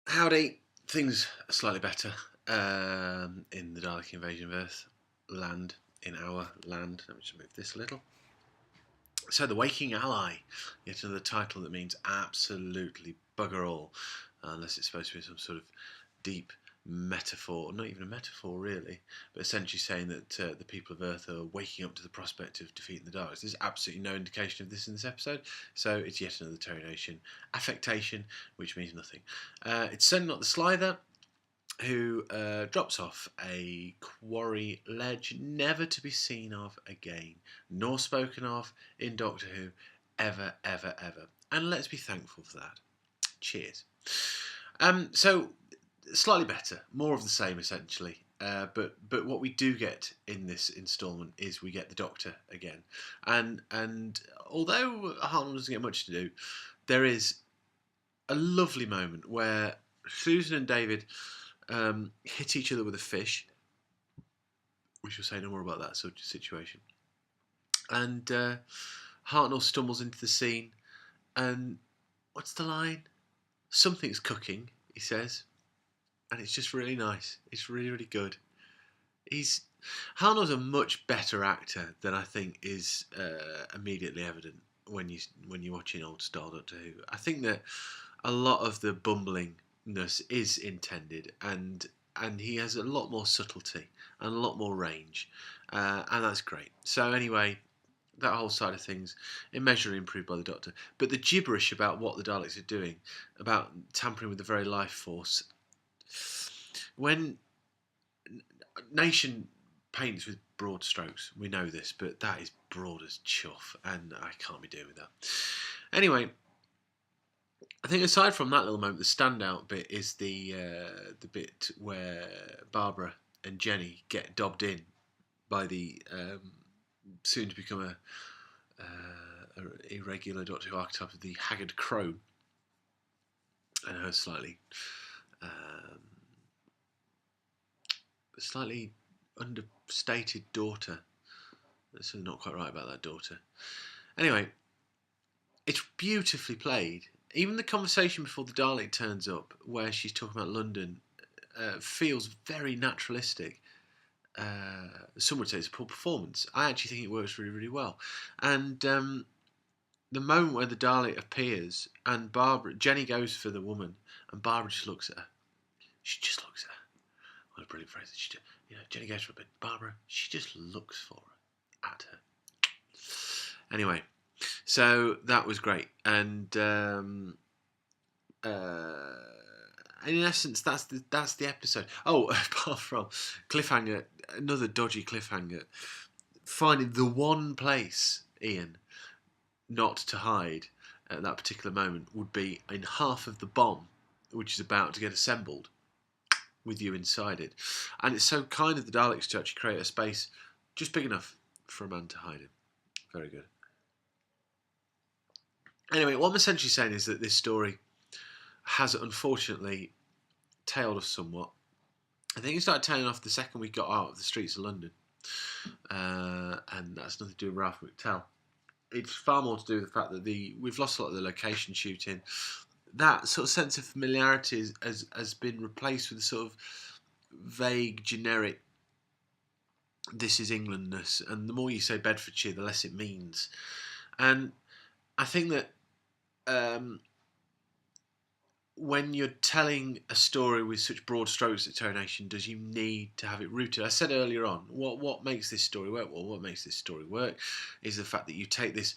Howdy. Things are slightly better in the Dalek Invasion of Earth land, in our land. Let me just move this a little. So, The Waking Ally, yet another title that means absolutely bugger all, unless it's supposed to be some sort of deep metaphor, not even a metaphor really, but essentially saying that the people of Earth are waking up to the prospect of defeating the Daleks. There's absolutely no indication of this in this episode, so it's yet another Terry Nation affectation, which means nothing. It's certainly not the Slyther, who drops off a quarry ledge never to be seen of again, nor spoken of in Doctor Who ever, ever, ever. And let's be thankful for that. Cheers. So, slightly better, more of the same essentially. But what we do get in this instalment is we get the Doctor again, and although Hartnell doesn't get much to do, there is a lovely moment where Susan and David hit each other with a fish. We shall say no more about that sort of situation. And Hartnell stumbles into the scene, and what's the line? Something's cooking, he says, and it's just really nice. It's really, really good. Hartnell's a much better actor than I think is immediately evident when you're watching old style Doctor Who. I think that a lot of the bumblingness is intended, and he has a lot more subtlety and a lot more range, and that's great. So anyway, that whole side of things immeasurably improved by the Doctor. But the gibberish about what the Daleks are doing, about tampering with the very life force, when Nation paints with broad strokes, we know this, but that is broad as chuff, and I can't be doing with that. Anyway, I think aside from that little moment, the standout bit is the bit where Barbara and Jenny get dobbed in by the soon to become a irregular Doctor Who archetype of the haggard crone and her slightly understated daughter. There's something not quite right about that daughter. Anyway, it's beautifully played. Even the conversation before the Dalek turns up, where she's talking about London, feels very naturalistic. Some would say it's a poor performance. I actually think it works really, really well. And the moment where the Dalek appears and Jenny goes for the woman, and Barbara just looks at her. She just looks at her. What a brilliant phrase. Jenny goes for a bit. Barbara, she just looks at her. Anyway, so that was great. And in essence, that's the episode. Oh, apart from cliffhanger, another dodgy cliffhanger. Finding the one place, Ian, not to hide at that particular moment would be in half of the bomb, which is about to get assembled, with you inside it. And it's so kind of the Daleks to actually create a space just big enough for a man to hide in. Very good. Anyway, what I'm essentially saying is that this story has unfortunately tailed off somewhat. I think it started tailing off the second we got out of the streets of London. And that's nothing to do with Ralph McTell. It's far more to do with the fact that we've lost a lot of the location shooting. That sort of sense of familiarity has been replaced with a sort of vague, generic, this is Englandness. And the more you say Bedfordshire, the less it means. And I think that when you're telling a story with such broad strokes at Terry Nation, does you need to have it rooted? I said earlier on, what makes this story work? Well, what makes this story work is the fact that you take this,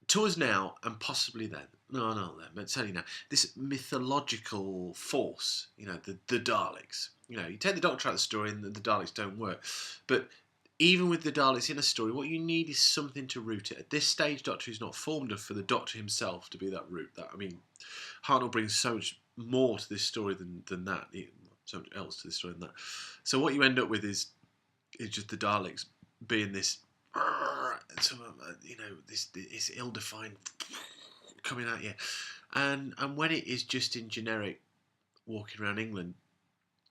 to us now, and possibly then, no, not then, but certainly now, this mythological force, the Daleks. You take the Doctor out of the story and the Daleks don't work. But even with the Daleks in a story, what you need is something to root it. At this stage, Doctor Who's not formed enough for the Doctor himself to be that root. Hartnell brings so much more to this story than that. So much else to this story than that. So what you end up with is just the Daleks being this, this ill-defined coming at you, and when it is just in generic walking around England,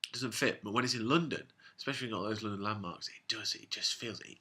it doesn't fit. But when it's in London, especially not those London landmarks, it does. It just feels it.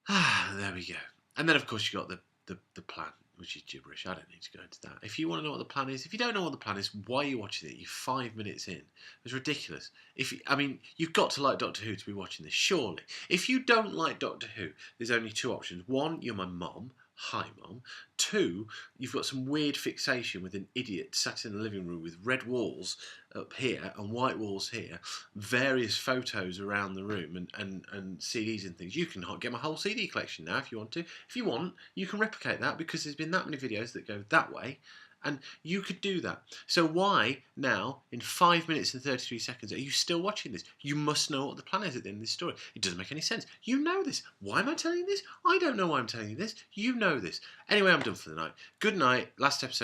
There we go. And then of course you got the plan. which is gibberish. I don't need to go into that. If you want to know what the plan is, if you don't know what the plan is, why are you watching it? You're 5 minutes in. It's ridiculous. You've got to like Doctor Who to be watching this, surely. If you don't like Doctor Who, there's only two options. One, you're my mum. Hi, Mum. Two, you've got some weird fixation with an idiot sat in the living room with red walls up here and white walls here, various photos around the room and CDs and things. You can get my whole CD collection now if you want to. If you want, you can replicate that because there's been that many videos that go that way. And you could do that. So why now, in 5 minutes and 33 seconds, are you still watching this? You must know what the plan is at the end of this story. It doesn't make any sense. You know this. Why am I telling you this? I don't know why I'm telling you this. You know this. Anyway, I'm done for the night. Good night. Last episode.